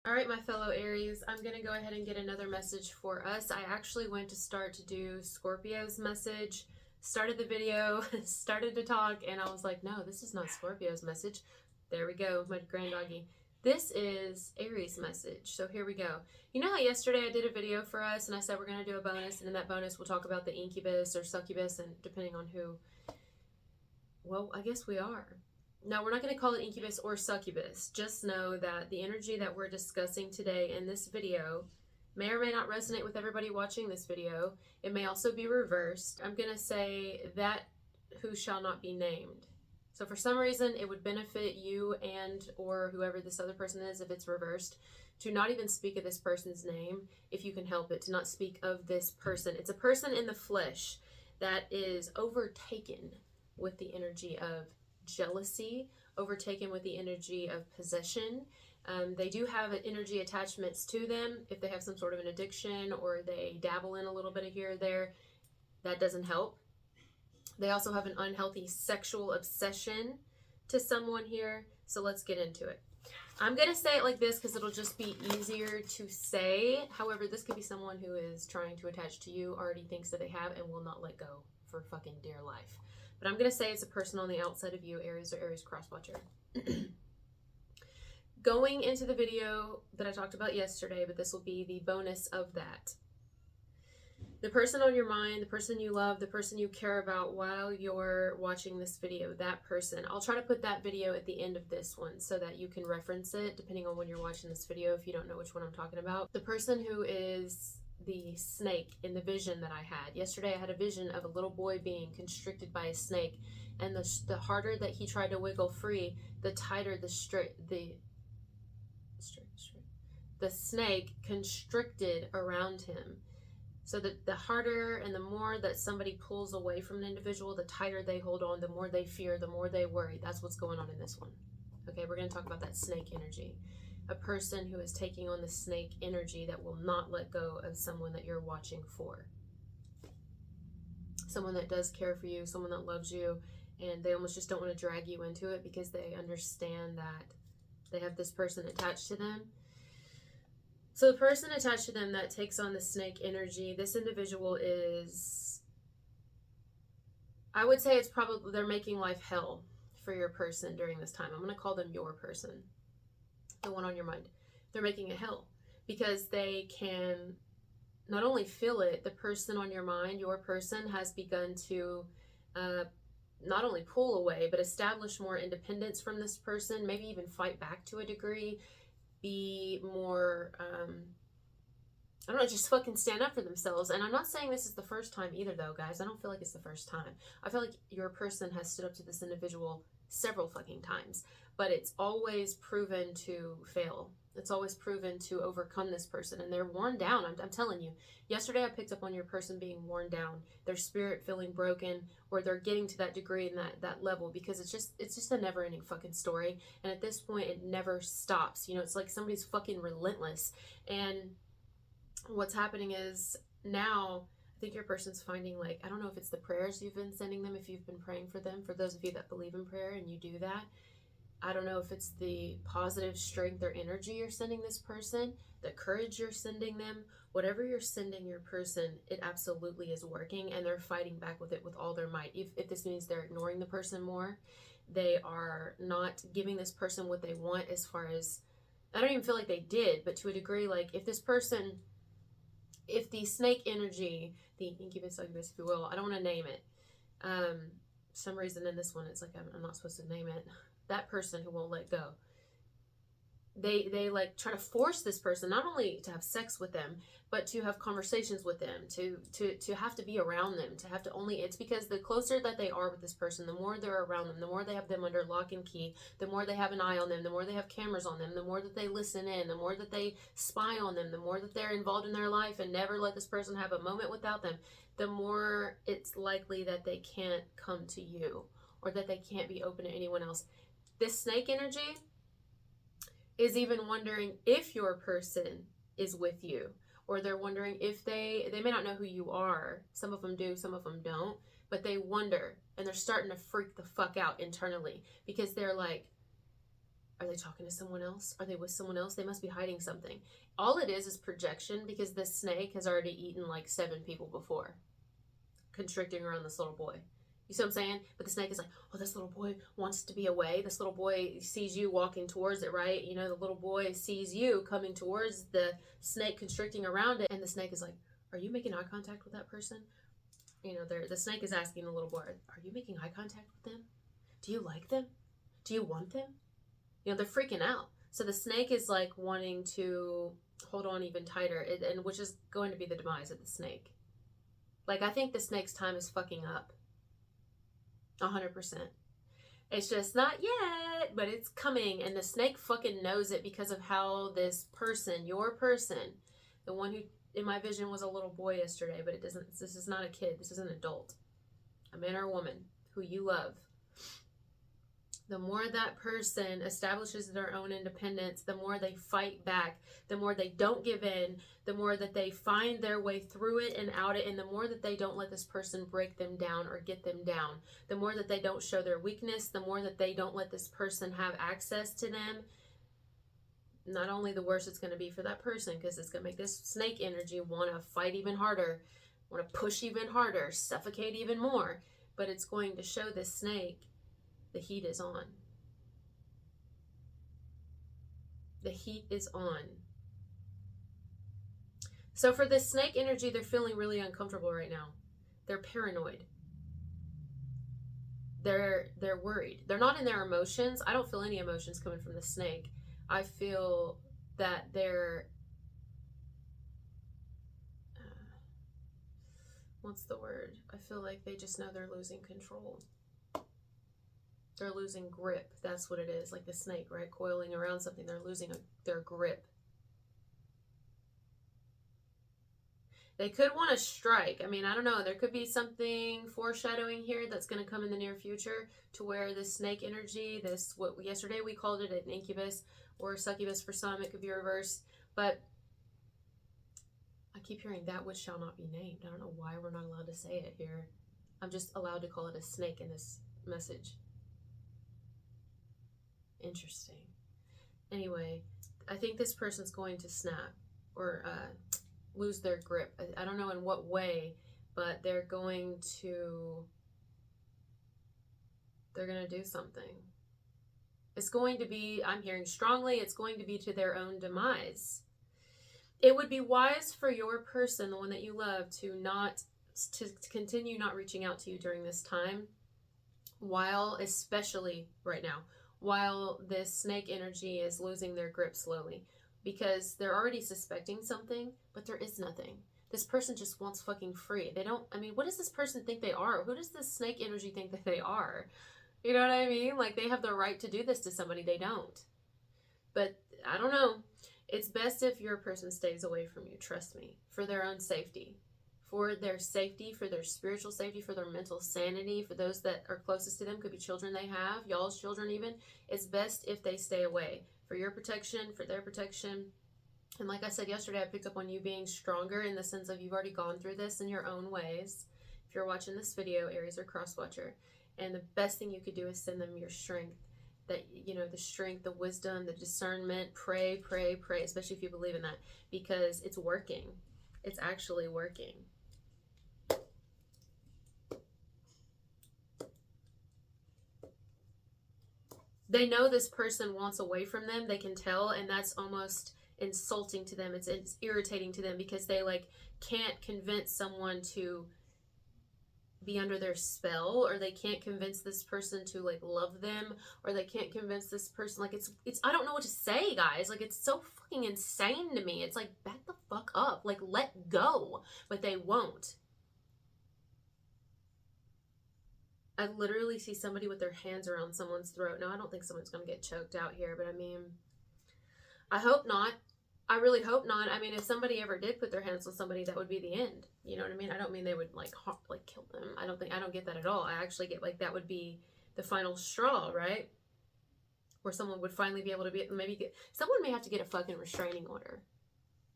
All right, my fellow Aries, I'm going to go ahead and get another message for us. I actually went to start to do Scorpio's message, started the video, started to talk, and I was like, no, this is not Scorpio's message. There we go, my grand doggy. This is Aries' message. So here we go. You know how yesterday I did a video for us and I said we're going to do a bonus, and in that bonus we'll talk about the incubus or succubus, and depending on who, well, I guess we are. Now, we're not going to call it incubus or succubus. Just know that the energy that we're discussing today in this video may or may not resonate with everybody watching this video. It may also be reversed. I'm going to say that who shall not be named. So for some reason, it would benefit you and or whoever this other person is, if it's reversed, to not even speak of this person's name if you can help it, to not speak of this person. It's a person in the flesh that is overtaken with the energy of jealousy, overtaken with the energy of possession. They do have energy attachments to them. If they have some sort of an addiction or they dabble in a little bit of here or there, that doesn't help. They also have an unhealthy sexual obsession to someone here. So let's get into it. I'm going to say it like this because it'll just be easier to say. However, this could be someone who is trying to attach to you, already thinks that they have, and will not let go for fucking dear life. But I'm going to say it's a person on the outside of you, Aries or Aries cross-watcher. Going into the video that I talked about yesterday, but this will be the bonus of that. The person on your mind, the person you love, the person you care about while you're watching this video, that person. I'll try to put that video at the end of this one so that you can reference it depending on when you're watching this video if you don't know which one I'm talking about. The person who is the snake in the vision that I had. Yesterday I had a vision of a little boy being constricted by a snake, and the harder that he tried to wiggle free, the tighter the snake constricted around him. So that the harder and the more that somebody pulls away from an individual, the tighter they hold on, the more they fear, the more they worry. That's what's going on in this one. Okay, we're going to talk about that snake energy. A person who is taking on the snake energy that will not let go of someone that you're watching for. Someone that does care for you, someone that loves you, and they almost just don't want to drag you into it because they understand that they have this person attached to them. So the person attached to them that takes on the snake energy, this individual is, I would say it's probably, they're making life hell for your person during this time. I'm going to call them your person, the one on your mind. They're making it hell because they can not only feel it, the person on your mind, your person, has begun to not only pull away, but establish more independence from this person, maybe even fight back to a degree, be more, I don't know, just fucking stand up for themselves. And I'm not saying this is the first time either, though, guys. I don't feel like it's the first time. I feel like your person has stood up to this individual several fucking times, but it's always proven to fail. It's always proven to overcome this person, and they're worn down. I'm telling you. Yesterday I picked up on your person being worn down, their spirit feeling broken, or they're getting to that degree and that level, because it's just a never-ending fucking story. And at this point, it never stops. You know, it's like somebody's fucking relentless. And what's happening is now, I think your person's finding, like, I don't know if it's the prayers you've been sending them, if you've been praying for them, for those of you that believe in prayer and you do that. I don't know if it's the positive strength or energy you're sending this person, the courage you're sending them, whatever you're sending your person, it absolutely is working, and they're fighting back with it with all their might. If this means they're ignoring the person more, they are not giving this person what they want, as far as, I don't even feel like they did, but to a degree, like if this person, if the snake energy, the incubus, succubus, if you will, I don't want to name it. Some reason in this one, it's like I'm not supposed to name it. That person who won't let go, they like try to force this person not only to have sex with them, but to have conversations with them, to have to be around them, to have to only, it's because the closer that they are with this person, the more they're around them, the more they have them under lock and key, the more they have an eye on them, the more they have cameras on them, the more that they listen in, the more that they spy on them, the more that they're involved in their life and never let this person have a moment without them, the more it's likely that they can't come to you, or that they can't be open to anyone else. This snake energy is even wondering if your person is with you, or they're wondering if they may not know who you are. Some of them do, some of them don't, but they wonder, and they're starting to freak the fuck out internally, because they're like, Are they talking to someone else? Are they with someone else? They must be hiding something. All it is projection, because this snake has already eaten like 7 people before, constricting around this little boy. You see what I'm saying? But the snake is like, oh, this little boy wants to be away. This little boy sees you walking towards it, right? You know, the little boy sees you coming towards the snake constricting around it. And the snake is like, are you making eye contact with that person? You know, the snake is asking the little boy, are you making eye contact with them? Do you like them? Do you want them? You know, they're freaking out. So the snake is like wanting to hold on even tighter, and which is going to be the demise of the snake. Like, I think the snake's time is fucking up. 100%. It's just not yet, but it's coming, and the snake fucking knows it because of how this person, your person, the one who in my vision was a little boy yesterday, but it doesn't, this is not a kid, this is an adult, a man or a woman who you love. The more that person establishes their own independence, the more they fight back, the more they don't give in, the more that they find their way through it and out it, and the more that they don't let this person break them down or get them down, the more that they don't show their weakness, the more that they don't let this person have access to them, not only the worse it's going to be for that person, because it's going to make this snake energy want to fight even harder, want to push even harder, suffocate even more, but it's going to show this snake the heat is on. The heat is on. So for this snake energy, they're feeling really uncomfortable right now. They're paranoid. They're worried. They're not in their emotions. I don't feel any emotions coming from the snake. I feel that they're what's the word? I feel like they just know they're losing control. They're losing grip. That's what it is. Like the snake, right? Coiling around something. They're losing their grip. They could want to strike. I mean, I don't know. There could be something foreshadowing here that's going to come in the near future to where this snake energy, this, what yesterday we called it an incubus or succubus for some. It could be reversed. But I keep hearing that which shall not be named. I don't know why we're not allowed to say it here. I'm just allowed to call it a snake in this message. Interesting. Anyway, I think this person's going to snap or lose their grip. I don't know in what way, but they're going to do something. It's going to be, I'm hearing strongly, it's going to be to their own demise. It would be wise for your person, the one that you love, to continue not reaching out to you during this time, while, especially right now, while this snake energy is losing their grip slowly, because they're already suspecting something, but there is nothing. This person just wants fucking free. They don't, I mean, what does this person think they are? Who does this snake energy think that they are? You know what I mean? Like, they have the right to do this to somebody. They don't. But I don't know. It's best if your person stays away from you. Trust me. For their own safety. For their safety, for their spiritual safety, for their mental sanity, for those that are closest to them, could be children they have, y'all's children even. It's best if they stay away. For your protection, for their protection. And like I said yesterday, I picked up on you being stronger in the sense of you've already gone through this in your own ways. If you're watching this video, Aries or cross watcher. And the best thing you could do is send them your strength. That, you know, the strength, the wisdom, the discernment. Pray, pray, pray, especially if you believe in that. Because it's working. It's actually working. They know this person wants away from them. They can tell, and that's almost insulting to them. It's irritating to them because they like can't convince someone to be under their spell, or they can't convince this person to like love them, or they can't convince this person, like it's I don't know what to say, guys. Like, it's so fucking insane to me. It's like, back the fuck up, like let go, but they won't. I literally see somebody with their hands around someone's throat. Now, I don't think someone's going to get choked out here, but I mean, I hope not. I really hope not. I mean, if somebody ever did put their hands on somebody, that would be the end. You know what I mean? I don't mean they would like kill them. I don't get that at all. I actually get like that would be the final straw, right? Where someone would finally be able to someone may have to get a fucking restraining order.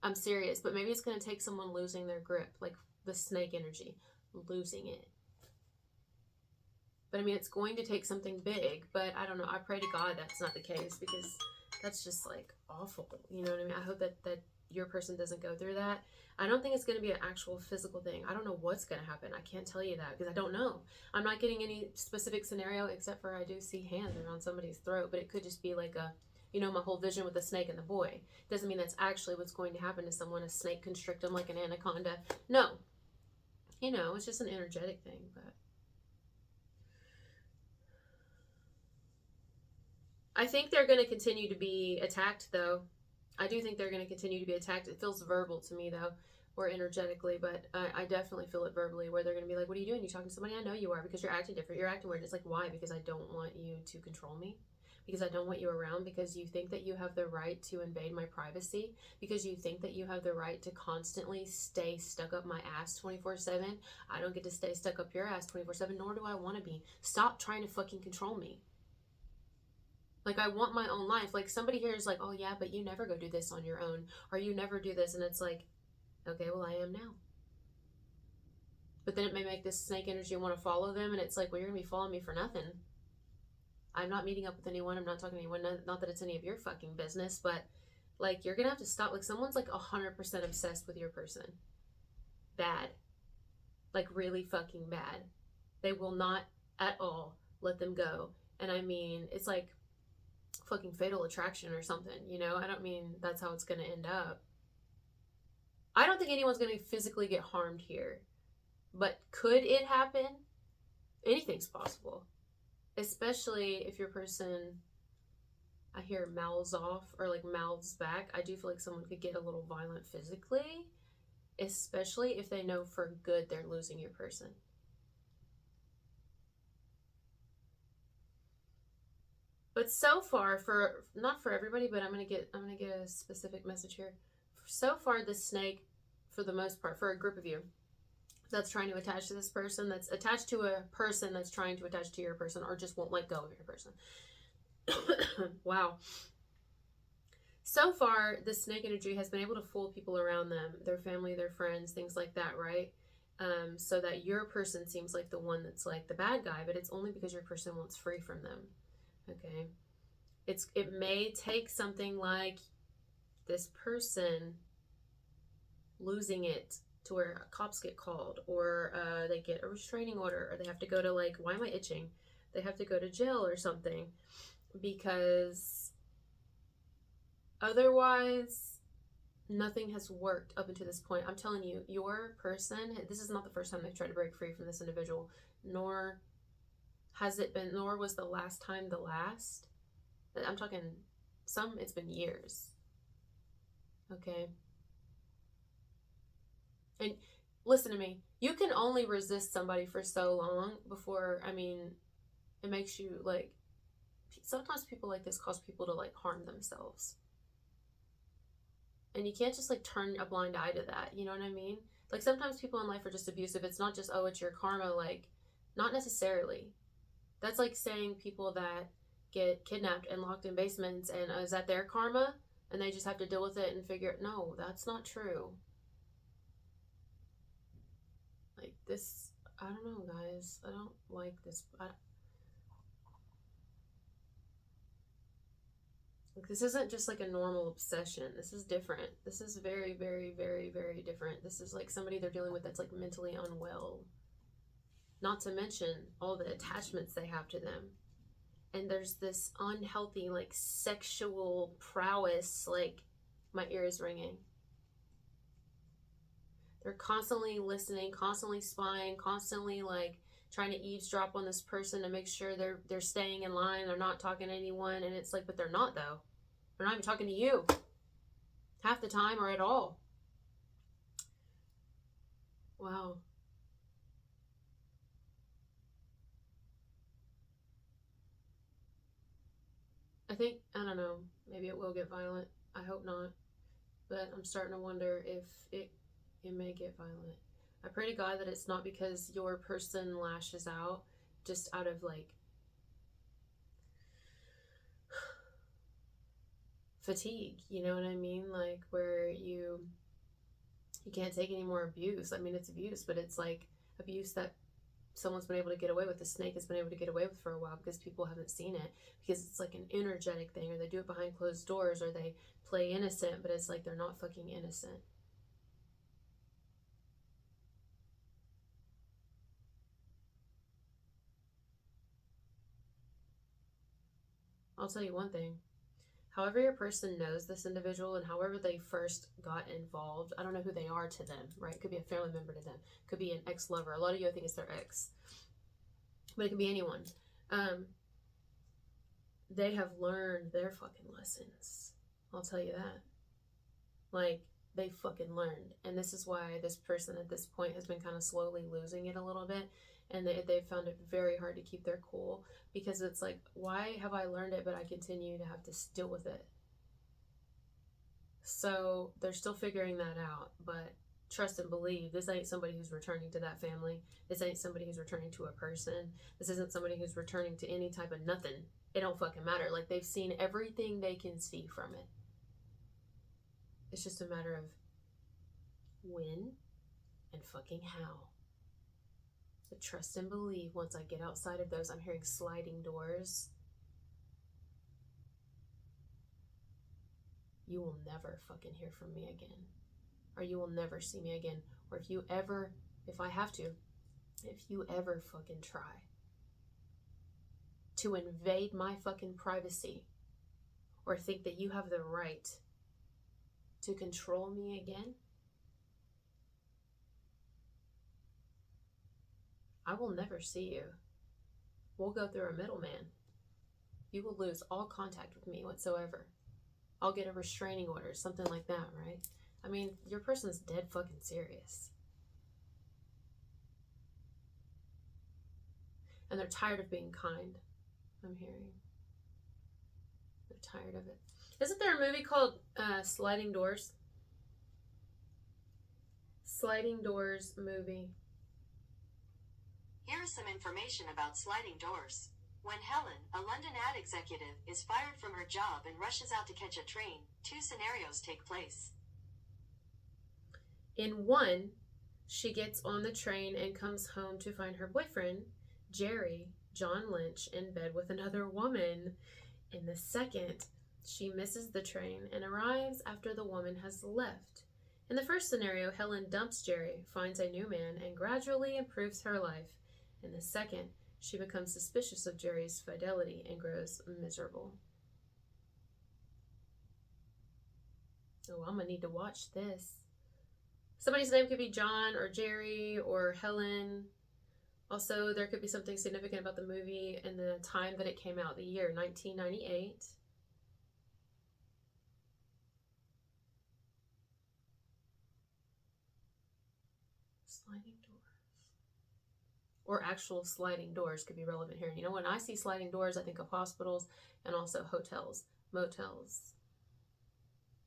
I'm serious, but maybe it's going to take someone losing their grip, like the snake energy, losing it. But I mean, it's going to take something big, but I don't know. I pray to God that's not the case, because that's just like awful. You know what I mean? I hope that your person doesn't go through that. I don't think it's going to be an actual physical thing. I don't know what's going to happen. I can't tell you that because I don't know. I'm not getting any specific scenario, except for I do see hands around somebody's throat, but it could just be like a, you know, my whole vision with the snake and the boy. Doesn't mean that's actually what's going to happen to someone. A snake constrict them like an anaconda. No. You know, it's just an energetic thing, but I think they're going to continue to be attacked, though. I do think they're going to continue to be attacked. It feels verbal to me, though, or energetically, but I definitely feel it verbally, where they're going to be like, what are you doing? You talking to somebody? I know you are, because you're acting different. You're acting weird. It's like, why? Because I don't want you to control me. Because I don't want you around, because you think that you have the right to invade my privacy, because you think that you have the right to constantly stay stuck up my ass 24/7. I don't get to stay stuck up your ass 24/7, nor do I want to be. Stop trying to fucking control me. Like, I want my own life. Like, somebody here is like, oh yeah, but you never go do this on your own, or you never do this, and it's like, okay, well, I am now. But then it may make this snake energy want to follow them, and it's like, well, you're gonna be following me for nothing. I'm not meeting up with anyone. I'm not talking to anyone. Not that it's any of your fucking business, but like, you're gonna have to stop. Like, someone's like 100% obsessed with your person. Bad. Like, really fucking bad. They will not at all let them go. And I mean, it's like fucking fatal attraction or something, you know? I don't mean that's how it's gonna end up. I don't think anyone's gonna physically get harmed here. But could it happen? Anything's possible. Especially if your person, I hear, mouths off or like mouths back. I do feel like someone could get a little violent physically, especially if they know for good they're losing your person. But so far, for not for everybody, but I'm gonna get a specific message here. So far, the snake, for the most part, for a group of you that's trying to attach to this person, that's attached to a person that's trying to attach to your person, or just won't let go of your person. Wow. So far, the snake energy has been able to fool people around them, their family, their friends, things like that, right? So that your person seems like the one that's like the bad guy, but it's only because your person wants free from them. Okay. It may take something like this person losing it to where cops get called, or they get a restraining order, or they have to go to, like, why am I itching? They have to go to jail or something, because otherwise nothing has worked up until this point. I'm telling you, your person, this is not the first time they've tried to break free from this individual, nor has it been, nor was the last time the last. I'm talking it's been years. Okay. And listen to me, you can only resist somebody for so long before, I mean, it makes you like, sometimes people like this cause people to like harm themselves. And you can't just like turn a blind eye to that, you know what I mean? Like, sometimes people in life are just abusive. It's not just, oh, it's your karma. Like, not necessarily. That's like saying people that get kidnapped and locked in basements, and is that their karma? And they just have to deal with it and figure it. No, that's not true. Like, this, I don't know, guys. I don't like this. Like, this isn't just like a normal obsession. This is different. This is very, very, very, very different. This is like somebody they're dealing with that's like mentally unwell. Not to mention all the attachments they have to them. And there's this unhealthy, like, sexual prowess. Like, my ear is ringing. They're constantly listening, constantly spying, constantly like trying to eavesdrop on this person to make sure they're staying in line, they're not talking to anyone. And it's like, but they're not, though. They're not even talking to you half the time or at all. Wow. I think, I don't know, maybe it will get violent. I hope not. But I'm starting to wonder if it may get violent. I pray to God that it's not because your person lashes out just out of like fatigue, you know what I mean? Like, where you can't take any more abuse. I mean, it's abuse, but it's like abuse that someone's been able to get away with, the snake has been able to get away with for a while because people haven't seen it, because it's like an energetic thing, or they do it behind closed doors, or they play innocent, but it's like they're not fucking innocent. I'll tell you one thing. However your person knows this individual and however they first got involved, I don't know who they are to them, right? Could be a family member to them. Could be an ex-lover. A lot of you, I think it's their ex. But it could be anyone. They have learned their fucking lessons. I'll tell you that. Like, they fucking learned. And this is why this person at this point has been kind of slowly losing it a little bit. And they've found it very hard to keep their cool, because it's like, why have I learned it but I continue to have to deal with it? So they're still figuring that out, but trust and believe, this ain't somebody who's returning to that family. This ain't somebody who's returning to a person. This isn't somebody who's returning to any type of nothing. It don't fucking matter. Like, they've seen everything they can see from it. It's just a matter of when and fucking how. But trust and believe, once I get outside of those, I'm hearing sliding doors. You will never fucking hear from me again. Or you will never see me again. Or if you ever fucking try to invade my fucking privacy, or think that you have the right to control me again, I will never see you. We'll go through a middleman. You will lose all contact with me whatsoever. I'll get a restraining order, something like that, right? I mean, your person's dead fucking serious. And they're tired of being kind, I'm hearing. They're tired of it. Isn't there a movie called Sliding Doors? Sliding Doors movie. Here is some information about sliding doors. When Helen, a London ad executive, is fired from her job and rushes out to catch a train, two scenarios take place. In one, she gets on the train and comes home to find her boyfriend, Jerry, John Lynch, in bed with another woman. In the second, she misses the train and arrives after the woman has left. In the first scenario, Helen dumps Jerry, finds a new man, and gradually improves her life. In the second, she becomes suspicious of Jerry's fidelity and grows miserable. Oh, I'm gonna need to watch this. Somebody's name could be John or Jerry or Helen. Also, there could be something significant about the movie and the time that it came out, the year 1998. Sliding doors. Or actual sliding doors could be relevant here. You know, when I see sliding doors, I think of hospitals and also hotels, motels.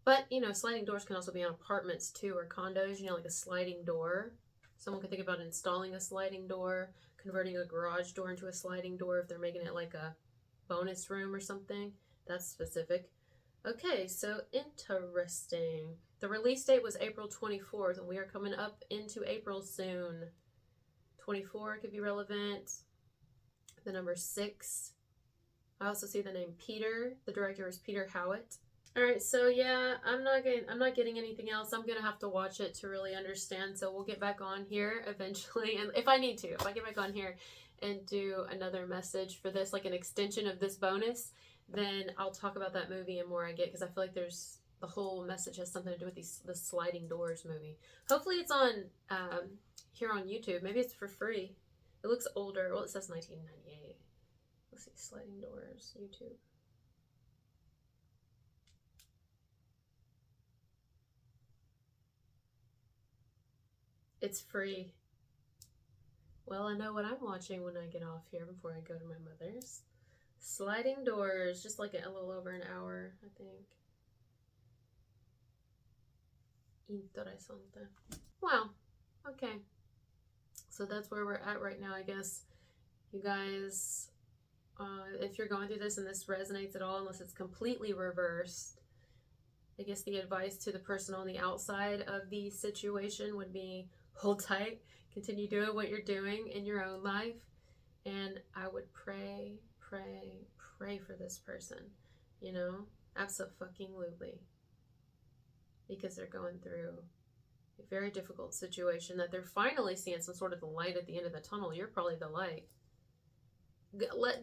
But, you know, sliding doors can also be on apartments too, or condos, you know, like a sliding door. Someone could think about installing a sliding door, converting a garage door into a sliding door if they're making it like a bonus room or something. That's specific. Okay, so interesting. The release date was April 24th, and we are coming up into April soon. 24 could be relevant. The number 6. I also see the name Peter. The director is Peter Howitt. All right, so yeah, I'm not getting anything else. I'm gonna have to watch it to really understand. So we'll get back on here eventually, and if I need to, if I get back on here and do another message for this, like an extension of this bonus, then I'll talk about that movie and more I get, because I feel like there's the whole message has something to do with the Sliding Doors movie. Hopefully it's on here on YouTube. Maybe it's for free. It looks older. Well, it says 1998. Let's see, Sliding Doors, YouTube. It's free. Well, I know what I'm watching when I get off here before I go to my mother's. Sliding Doors, just like a little over an hour, I think. Interessante. Wow. Okay. So that's where we're at right now, I guess. You guys, if you're going through this and this resonates at all, unless it's completely reversed, I guess the advice to the person on the outside of the situation would be hold tight, Continue doing what you're doing in your own life. And I would pray for this person, you know, absolutely, because they're going through a very difficult situation that they're finally seeing some sort of the light at the end of the tunnel. You're probably the light.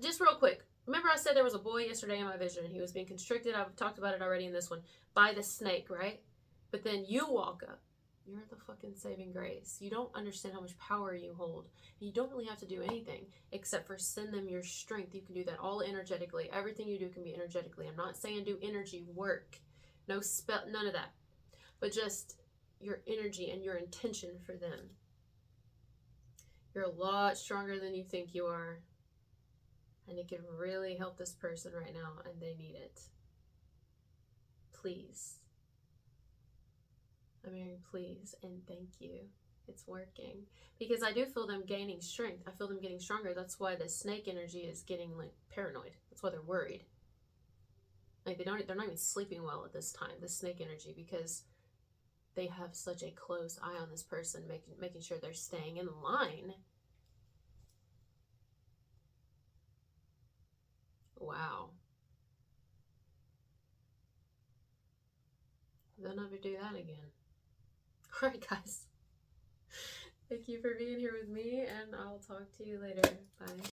Just real quick, remember I said there was a boy yesterday in my vision. He was being constricted. I've talked about it already in this one, by the snake, right? But then you walk up. You're the fucking saving grace. You don't understand how much power you hold. You don't really have to do anything except for send them your strength. You can do that all energetically. Everything you do can be energetically. I'm not saying do energy work. No spell, none of that. But just your energy and your intention for them. You're a lot stronger than you think you are. And it can really help this person right now, and they need it. Please. I'm hearing please and thank you. It's working. Because I do feel them gaining strength. I feel them getting stronger. That's why the snake energy is getting like paranoid. That's why they're worried. Like they're not even sleeping well at this time, the snake energy, because they have such a close eye on this person, making sure they're staying in line. Wow. They'll never do that again. All right, guys. Thank you for being here with me, and I'll talk to you later. Bye.